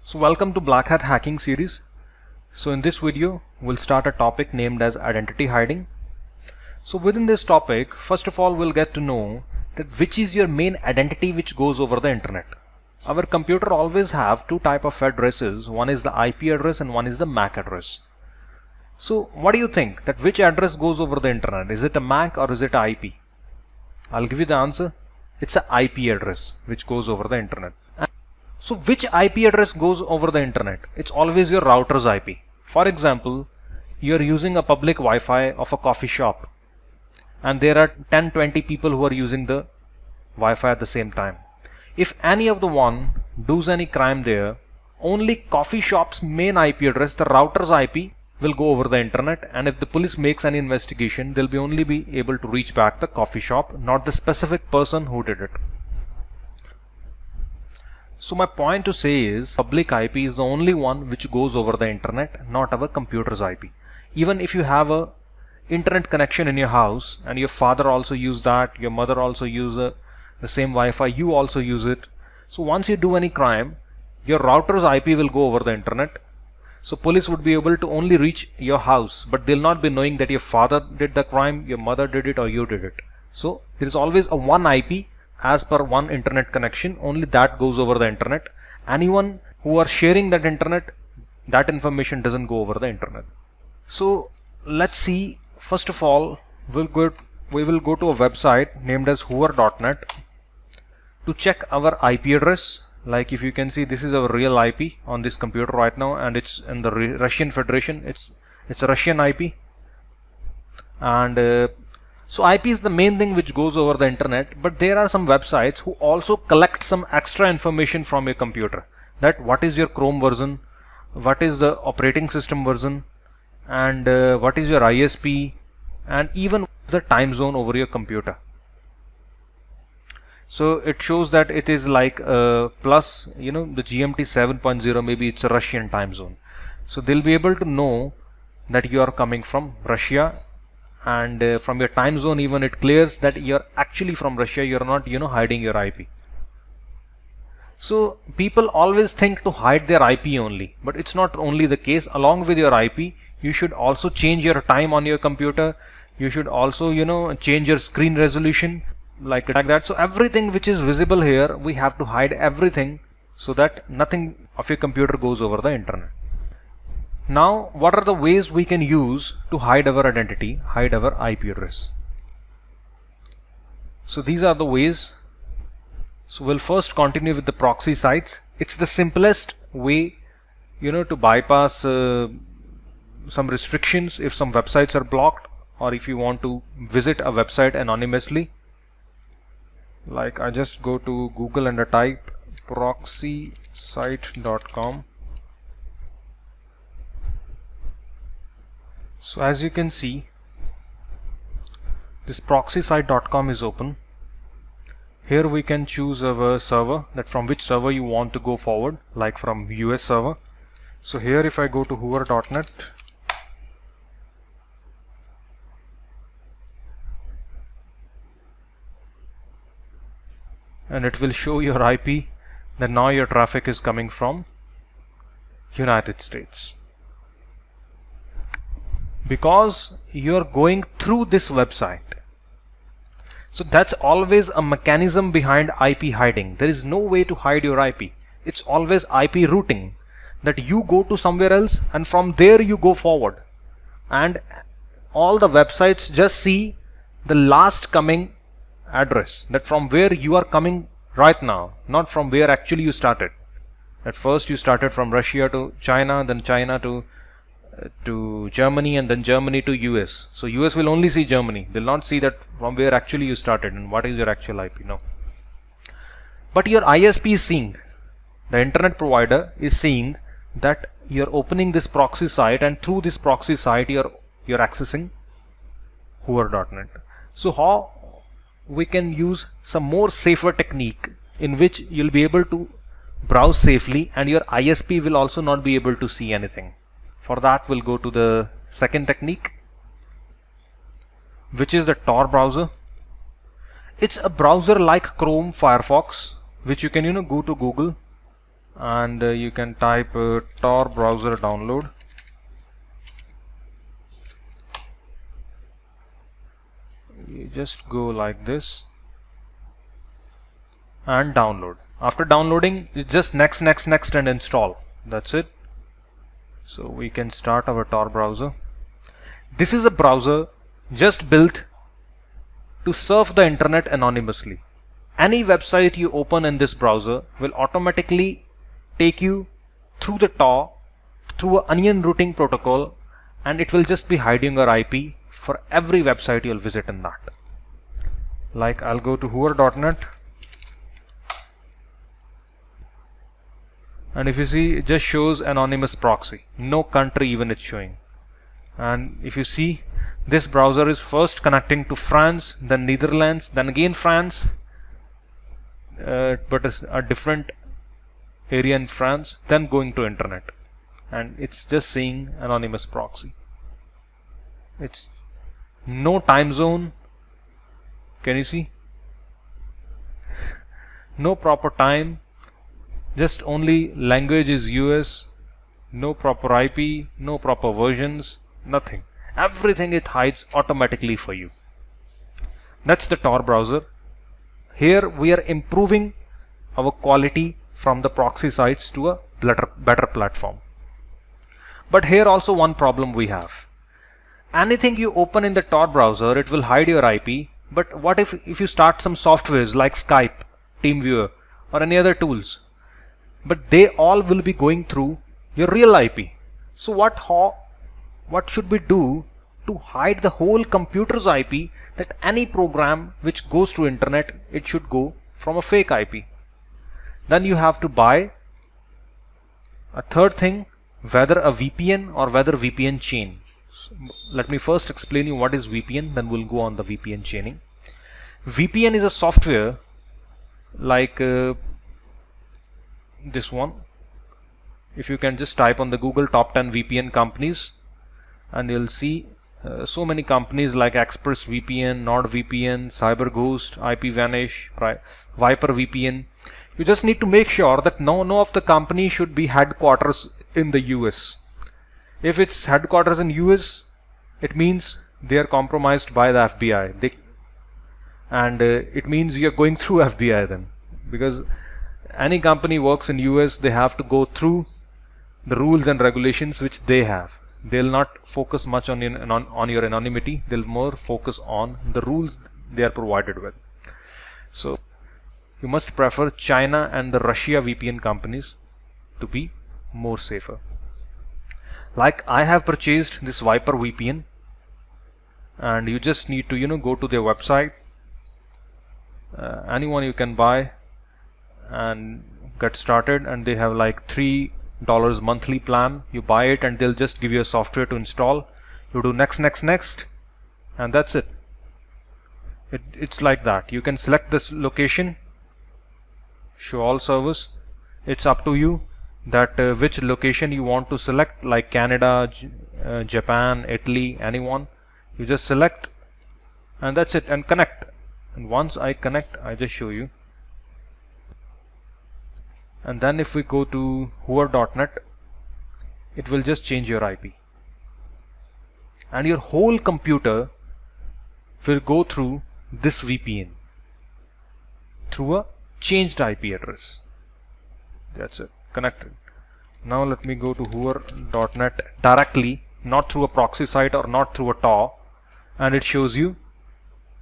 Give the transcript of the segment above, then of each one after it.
So welcome to Black Hat Hacking series. So in this video we'll start a topic named as identity hiding. So within this topic, first of all we'll get to know that which is your main identity which goes over the internet. Our computer always have two type of addresses, one is the IP address and one is the MAC address. So what do you think that which address goes over the internet? Is it a MAC or is it a IP? I'll give you the answer. It's a IP address which goes over the internet. So which IP address goes over the internet? It's always your router's IP. For example, you're using a public Wi-Fi of a coffee shop and there are 10-20 people who are using the Wi-Fi at the same time. If any of the one does any crime there, only coffee shop's main IP address, the router's IP, will go over the internet, and if the police makes any investigation, they'll only be able to reach back the coffee shop, not the specific person who did it. So my point to say is public IP is the only one which goes over the internet, not our computer's IP. Even if you have a internet connection in your house and your father also use that, your mother also use the same Wi-Fi, you also use it. So once you do any crime, your router's IP will go over the internet. So police would be able to only reach your house, but they'll not be knowing that your father did the crime, your mother did it, or you did it. So there is always a one IP as per one internet connection, only that goes over the internet. Anyone who are sharing that internet, that information doesn't go over the internet. So let's see, first of all, we will go to a website named as Hoover.net to check our IP address. Like if you can see, this is our real IP on this computer right now, and it's in the Russian Federation. It's a Russian IP, and so IP is the main thing which goes over the internet, but there are some websites who also collect some extra information from your computer, that what is your Chrome version, what is the operating system version, and what is your ISP, and even the time zone over your computer. So it shows that it is like plus, the GMT 7.0, maybe it's a Russian time zone. So they'll be able to know that you are coming from Russia, and from your time zone even it clears that you're actually from Russia, you're not hiding your IP. So people always think to hide their IP only, but it's not only the case. Along with your IP, you should also change your time on your computer. You should also change your screen resolution like that. So everything which is visible here, we have to hide everything so that nothing of your computer goes over the internet. Now, what are the ways we can use to hide our identity, hide our IP address? So these are the ways. So we'll first continue with the proxy sites. It's the simplest way, to bypass some restrictions if some websites are blocked, or if you want to visit a website anonymously. Like I just go to Google and I type proxysite.com. So as you can see, this proxysite.com is open. Here we can choose our server, that from which server you want to go forward, like from US server. So here if I go to Hoover.net, and it will show your IP that now your traffic is coming from United States. Because you're going through this website. So that's always a mechanism behind IP hiding. There is no way to hide your IP. It's always IP routing, that you go to somewhere else and from there you go forward. And all the websites just see the last coming address, that from where you are coming right now, not from where actually you started. At first you started from Russia to China, then China to Germany, and then Germany to US. So US will only see Germany. They'll not see that from where actually you started and what is your actual IP. No. But your ISP is seeing, the internet provider is seeing that you're opening this proxy site, and through this proxy site you're accessing Hoover.net. So how we can use some more safer technique in which you'll be able to browse safely and your ISP will also not be able to see anything. For that we'll go to the second technique, which is the Tor browser. It's a browser like Chrome, Firefox, which you can go to Google and you can type Tor browser download. You just go like this and download. After downloading, you just next and install. That's it. So we can start our Tor browser. This is a browser just built to surf the internet anonymously. Any website you open in this browser will automatically take you through the Tor, through an onion routing protocol, and it will just be hiding your IP for every website you'll visit in that. Like I'll go to hoover.net, and if you see, it just shows anonymous proxy, no country even it's showing. And if you see, this browser is first connecting to France, then Netherlands, then again France, but it's a different area in France, then going to internet, and it's just saying anonymous proxy. It's no time zone. Can you see? No proper time, just only language is US, no proper IP, no proper versions, nothing. Everything it hides automatically for you. That's the Tor browser. Here we are improving our quality from the proxy sites to a better platform. But here also one problem we have. Anything you open in the Tor browser, it will hide your IP. But what if you start some softwares like Skype, TeamViewer, or any other tools? But they all will be going through your real IP. So what should we do to hide the whole computer's IP, that any program which goes to internet, it should go from a fake IP? Then you have to buy a third thing, whether a VPN or whether VPN chain. So let me first explain you what is VPN, then we'll go on the VPN chaining. VPN is a software like this one. If you can just type on the Google top 10 VPN companies, and you'll see so many companies like ExpressVPN, NordVPN, CyberGhost, IPVanish, Viper VPN. You just need to make sure that none of the company should be headquarters in the US. If it's headquarters in US, it means they are compromised by the FBI. It means you're going through FBI then, because any company works in US, they have to go through the rules and regulations which they have. They'll not focus much on your anonymity. They'll more focus on the rules they are provided with. So you must prefer China and the Russia VPN companies to be more safer. Like I have purchased this Viper VPN, and you just need to go to their website. Anyone you can buy and get started, and they have like $3 monthly plan. You buy it and they'll just give you a software to install. You do next, and that's it. It's like that. You can select this location, show all servers. It's up to you that which location you want to select, like Canada, Japan, Italy, anyone. You just select, and that's it, and connect. And once I connect, I just show you. And then if we go to hoover.net, it will just change your IP, and your whole computer will go through this VPN through a changed IP address. That's it, connected. Now let me go to hoover.net directly, not through a proxy site or not through a Tor, and it shows you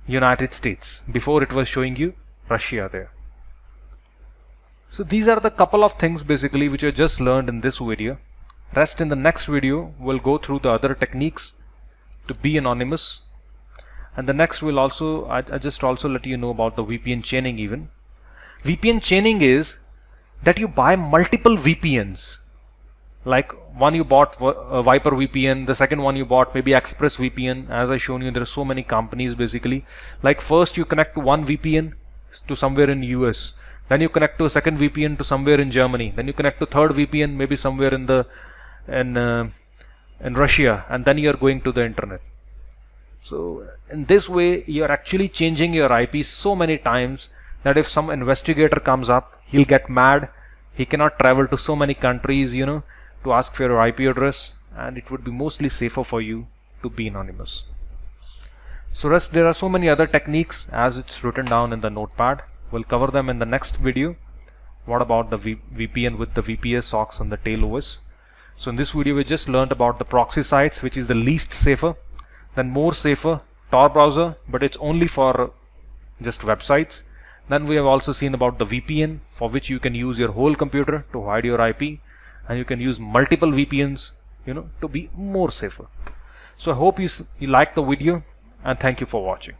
United States. Before it was showing you Russia there. So these are the couple of things basically which I just learned in this video. Rest in the next video we'll go through the other techniques to be anonymous, and the next will also I just also let you know about the VPN chaining. Even VPN chaining is that you buy multiple VPNs, like one you bought Viper VPN, the second one you bought maybe ExpressVPN. As I shown you, there are so many companies basically. Like first you connect to one VPN to somewhere in US, then you connect to a second VPN to somewhere in Germany, then you connect to third VPN maybe somewhere in Russia, and then you are going to the internet. So in this way you are actually changing your IP so many times that if some investigator comes up, he'll get mad He cannot travel to so many countries, to ask for your IP address, and it would be mostly safer for you to be anonymous. So rest, there are so many other techniques as it's written down in the notepad. We'll cover them in the next video. What about the VPN with the VPS socks and the tail OS? So in this video we just learned about the proxy sites, which is the least safer. Then more safer, Tor browser, but it's only for just websites. Then we have also seen about the VPN, for which you can use your whole computer to hide your IP, and you can use multiple VPNs, to be more safer. So I hope you liked the video, and thank you for watching.